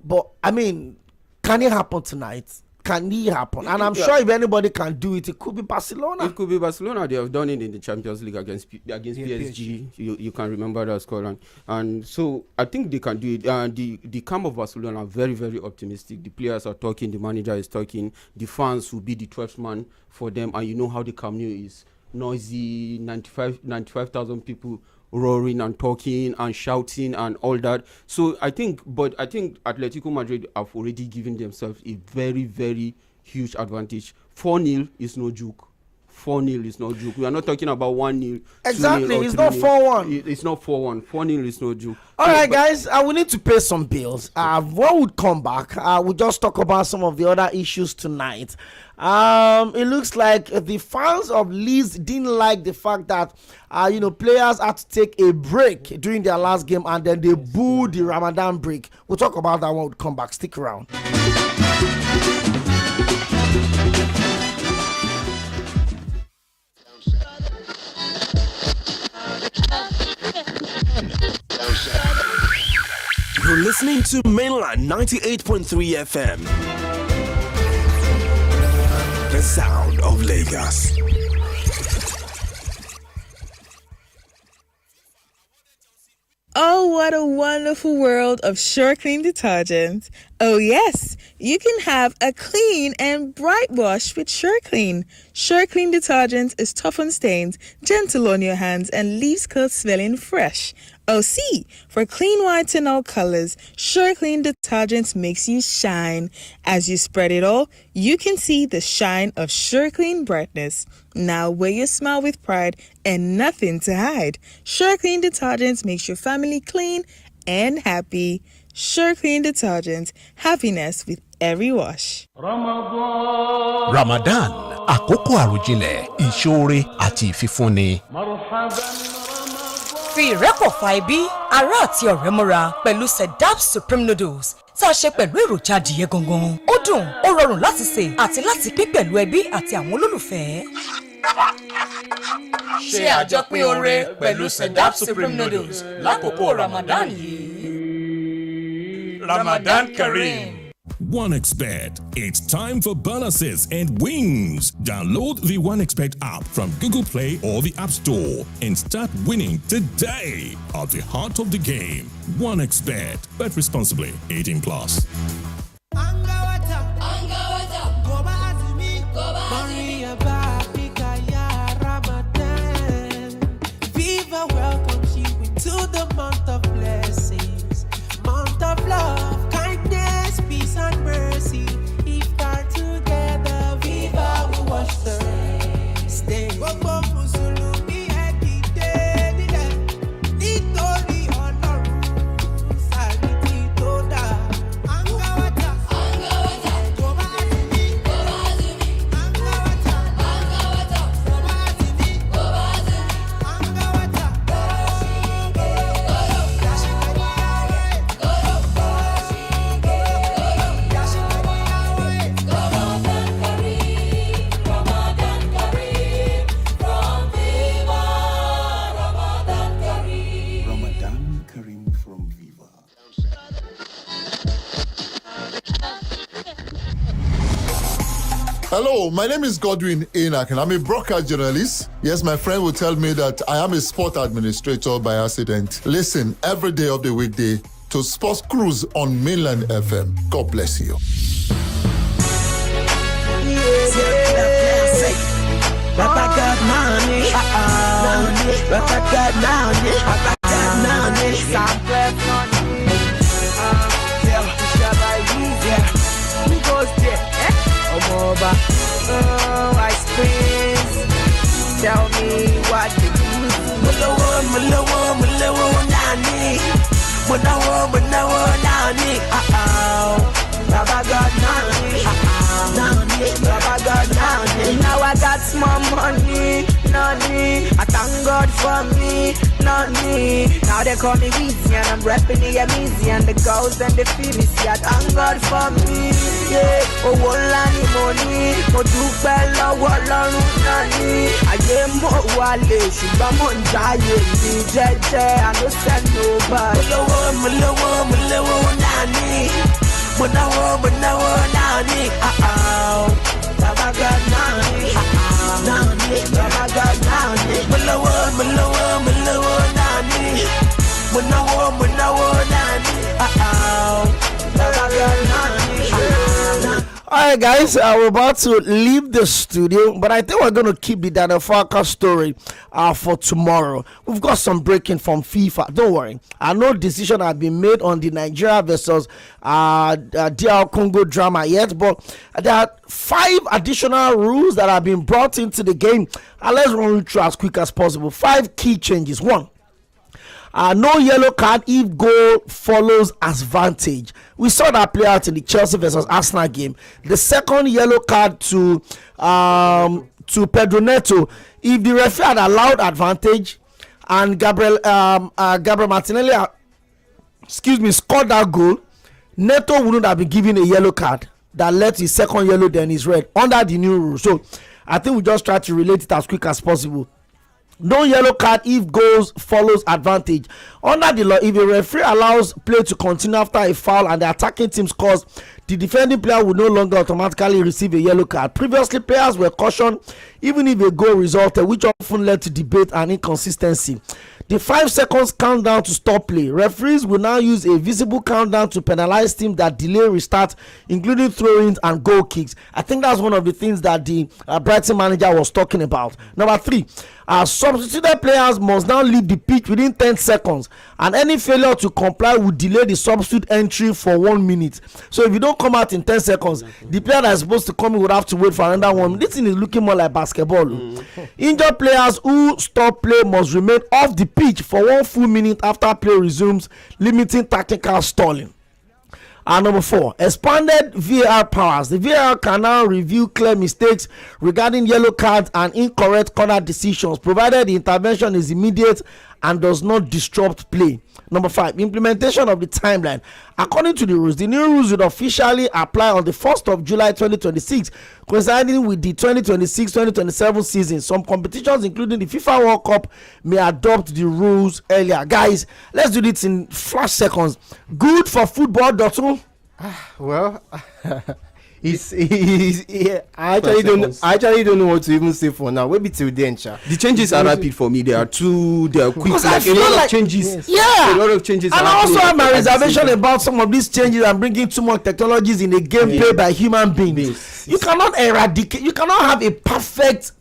But I mean, can it happen tonight? Can it happen? And I'm sure if anybody can do it, it could be Barcelona. It could be Barcelona. They have done it in the Champions League against PSG. You can remember that scoreline. And so I think they can do it. The camp of Barcelona are very, very optimistic. The players are talking. The manager is talking. The fans will be the 12th man for them. And you know how the Camp Nou is. Noisy, 95,000 people roaring and talking and shouting and all that. So I think Atletico Madrid have already given themselves a very, very huge advantage. 4-0 is no joke. 4-0 is no joke. We are not talking about 1-0. Exactly, it's not 4-1. It's not 4-1. 4-0 is no joke. All right, guys, we need to pay some bills. When we come back, we'll just talk about some of the other issues tonight. It looks like the fans of Leeds didn't like the fact that players had to take a break during their last game, and then they booed the Ramadan break. We'll talk about that when we come back. Stick around. You're listening to Mainland 98.3 FM. The sound of Lagos. Oh, what a wonderful world of SureClean detergent. Oh yes, you can have a clean and bright wash with SureClean. SureClean detergent is tough on stains, gentle on your hands, and leaves clothes smelling fresh. Oh see, for clean whites and all colors, SureClean detergent makes you shine. As you spread it all, you can see the shine of SureClean brightness. Now wear your smile with pride and nothing to hide. SureClean detergent makes your family clean and happy. SureClean detergent, happiness with every wash. Ramadan, àkókò àròjinlẹ̀, ìṣoore àti ìfifúnni. Fi ìrẹ́pọ̀ fa ibi, ará àti ọ̀rẹ́ mọ́ra pẹ̀lú Sedap Supreme Noodles tá a ṣe pẹ̀lú èròjà adìyẹ gangan. Ó dùn, ó rọrùn láti sè àti láti pín pẹ̀lú ẹbí àti àwọn olólùfẹ́. Ṣe àjọpín oore pẹ̀lú Sedap Supreme Noodles lákòókò Ramadan yìí. Ramadan Kareem. OneXBet. It's time for bonuses and wins. Download the OneXBet app from Google Play or the App Store and start winning today. At the heart of the game, OneXBet. Bet responsibly. 18 plus. Viva welcomes you into the month of blessings, month of love, kindness, peace and mercy. If we're together, Viva we wash the stay. Hello, my name is Tᴏɪᴛᴛ and I'm a broadcast journalist. Yes, my friend will tell me that I am a sport administrator by accident. Listen every day of the weekday to Sports Cruise on Mainland FM. God bless you. Ice creams, tell me what to do. Baba got money, Baba got money. Now I got small money, I thank God for me, not me. Now they call me Weezy and I'm rapping the Amizi and the girls and the feelings. Yeah, thank God for me. Yeah, oh, Olani money, mo dúpẹ́ lọ́wọ́ Ọlọ́run náà ni. Ayé mo wálé ṣùgbọ́n mo ń jáyé mi jẹ́jẹ́. I no send nobody. Mo lówó náà ni. Mo náwó náà ni. Baba God náà ni. Baba God náà ni. Mo lówó náà ni. Mo náwó náà ni. Baba God náà ni. All right, guys, we're about to leave the studio, but I think we're going to keep the Daniel Farka story for tomorrow. We've got some breaking from FIFA. Don't worry. I know decision has been made on the Nigeria versus DR Congo drama yet, but there are 5 additional rules that have been brought into the game. And let's run through as quick as possible. 5 key changes. 1. No yellow card if goal follows advantage. We saw that play out in the Chelsea versus Arsenal game. The second yellow card to Pedro Neto, if the referee had allowed advantage and Gabriel Martinelli, scored that goal, Neto wouldn't have been given a yellow card that led to his second yellow, then his red under the new rule. So I think we just try to relate it as quick as possible. No yellow card if goals follows advantage. Under the law, if a referee allows play to continue after a foul and the attacking team scores, the defending player will no longer automatically receive a yellow card. Previously, players were cautioned even if a goal resulted, which often led to debate and inconsistency. The 5 seconds countdown to stop play. Referees will now use a visible countdown to penalize teams that delay restart, including throw-ins and goal kicks. I think that's one of the things that the Brighton manager was talking about. Number 3, substituted players must now leave the pitch within 10 seconds, and any failure to comply will delay the substitute entry for 1 minute. So if you don't come out in 10 seconds, the player that is supposed to come in would have to wait for another 1 minute. This thing is looking more like basketball. Injured players who stop play must remain off the pitch for 1 full minute after play resumes, limiting tactical stalling. And number 4, expanded VAR powers. The VAR can now review clear mistakes regarding yellow cards and incorrect corner decisions, provided the intervention is immediate and does not disrupt play. Number 5, implementation of the timeline. According to the rules, the new rules will officially apply on the 1st of July 2026, coinciding with the 2026-2027 season. Some competitions, including the FIFA World Cup, may adopt the rules earlier. Guys, let's do this in flash seconds. Good for football, Dotun? Well, I actually don't know what to even say for now. Maybe till then, the changes are rapid for me. They are quick. Like a lot of changes. Yeah, a lot of changes. And I also have my reservation about some of these changes and bringing too much technologies in the game played by human beings. You cannot eradicate. You cannot have a perfect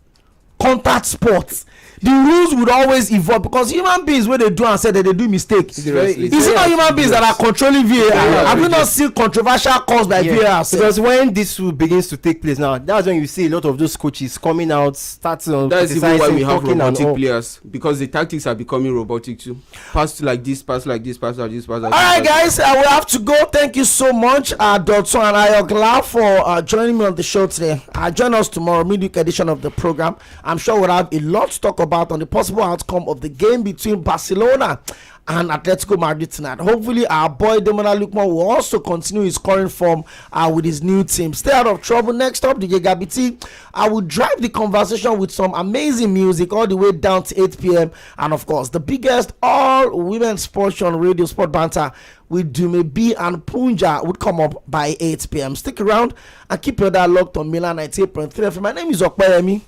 contact sport. The rules would always evolve because human beings, when they do and say that they do mistakes, is it not human beings that are controlling VAR? Have we not seen controversial calls by VAR? Because when this rule begins to take place now, that's when you see a lot of those coaches coming out, starting. That's even why we have robotic players, because the tactics are becoming robotic too. Pass like this, pass like this, pass like this, pass like this. All right, guys, we have to go. Thank you so much, Dotun and Ayogla, for joining me on the show today. Join us tomorrow, midweek edition of the program. I'm sure we'll have a lot to talk about on the possible outcome of the game between Barcelona and Atletico Madrid tonight. Hopefully our boy Demola Lookman will also continue his scoring form with his new team. Stay out of trouble. Next up, DJ Gabiti, I will drive the conversation with some amazing music all the way down to 8 p.m. and of course the biggest all women sports on radio, Sport Banter with Dume B and Punja would come up by 8 p.m. Stick around and keep your dial locked on Milan 98.3 FM. My name is Okoyemi.